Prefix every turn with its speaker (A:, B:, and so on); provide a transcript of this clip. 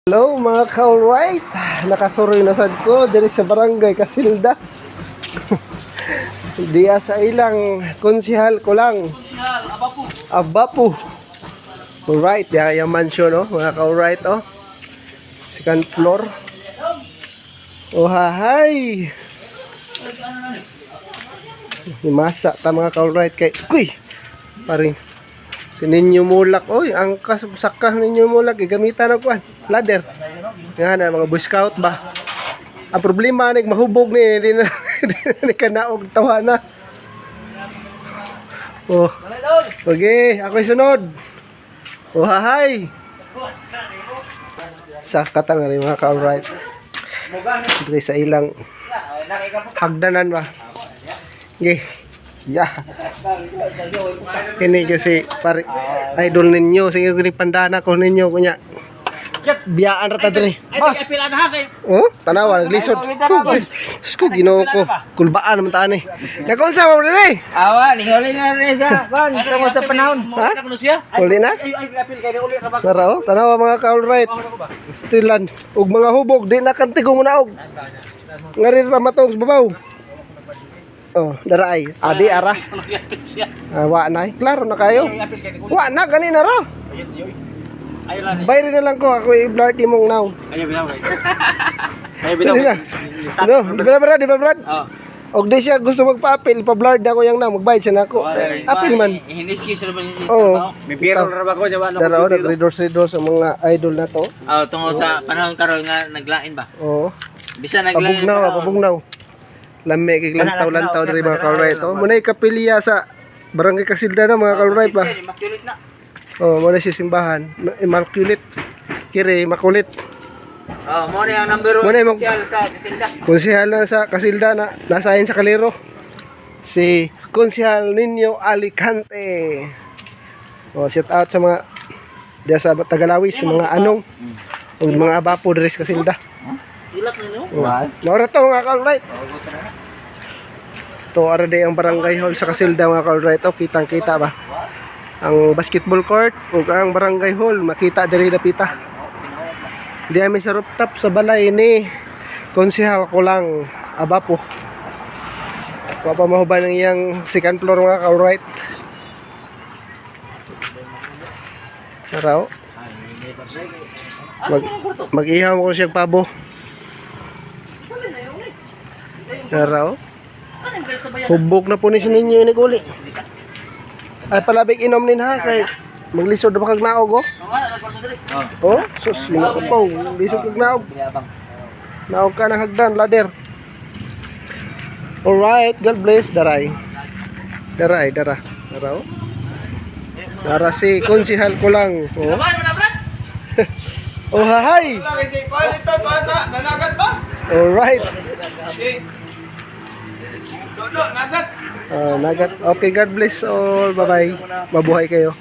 A: Hello mga ka-alright, nakasuroy na sad ko diri sa barangay Casilda. Diya sa ilang konsihal ko lang.
B: Konsihal,
A: Abapu. Alright, diya yung mansion mga ka-alright second floor. Oh hahay. Himasa ta mga ka-alright kay kuy. Paring si Ninyo Mulak, oy, ang kasakah Ninyo Mulak, gamitan na kuan, ladder. Nga na, mga Boy Scout ba? Ang problema, mahubog ni, hindi na kanaog tawa na. Oh, okay, ako'y sunod. Oh, hahay. Sa katang rin mga ka-alright. Dili sa ilang hagdanan ba? Okay. Yeah. Ini kasi pare idol ninyo sige gini pandana ko ninyo kunya. Biyaan ra ta diri.
B: Boss, pila na kay.
A: Oh, tanawa naglisod. Sko Ginoo ko. Kulbaan man ta ni. Nakunsa mo diri?
C: Awa, lingaw-lingaw na rin sa kwan, tungkol sa panahon.
A: Ha?
B: Ano siya?
A: Uli na?
B: Ay, apil kay uli ka ba?
A: Tara tanawa mga ka-alright. Stilan ug mga hubog di na kantigong naog. Ngari ra matog sa babaw. Oh, daray. Adi ara. Wa na. Klaro na kayo. Wa na kanina ra. Bayri na lang ko ako i-blurt imong now.
B: Ayo bitaw. Ayo
A: Dili na. No, di ba Brad?
B: Oh.
A: Og di siya gusto magpa-appeal, pa-blurt ako yang now, magbayad siya nako. Appeal man.
C: Hindi excuse naman si
A: Oo.
B: May biro ra ba ko jawa
A: Dara nag-readers sa mga idol na to.
C: tungkol sa panahon karon nga naglain ba?
A: Oo.
C: Bisa naglain.
A: Pabugnaw. Lami kay lantaw-lantaw diri mga ka-alright. Munay kapilya sa Barangay Casilda na mga ka-alright ba.
C: Makulit na.
A: Oh, muna si simbahan. Immaculate. Kire, makulit.
C: Oh, mo na ang number 1
A: Muna yung
C: social sa Casilda.
A: Konsehal na sa Casilda na nasahin sa Kalero. Si Konsehal Ninyo Alicante. Oh, shout out sa mga diya sa Tagalawis, sa mga anong ug mga abapo diri sa Casilda.
B: Ilat ninyo?
A: Naura to mga ka-alright. To ara day ang barangay hall sa Casilda mga ka-alright. Kitang-kita ba? Ang basketball court ug ang barangay hall makita diri dapita. Di ay may sa rooftop sa balay ni Konsehal ko lang Abapo. Wa pa mahuban ng iyang second floor mga ka-alright. Taraw. Mag-ihaw ko siya pabo. Taraw. Hubog na po ni sininyo ini uli. Ay palabig inom nin ha kay maglisod na kag naog oh. Sus ina ko to, lisod kag naog. Naog ka ng hagdan ladder. Alright, God bless daray. Dara. Oh. Dara si Konsehal ko lang. Oh. Oh hahay. Alright. Nagat. Okay, God bless all. Bye-bye. Mabuhay kayo.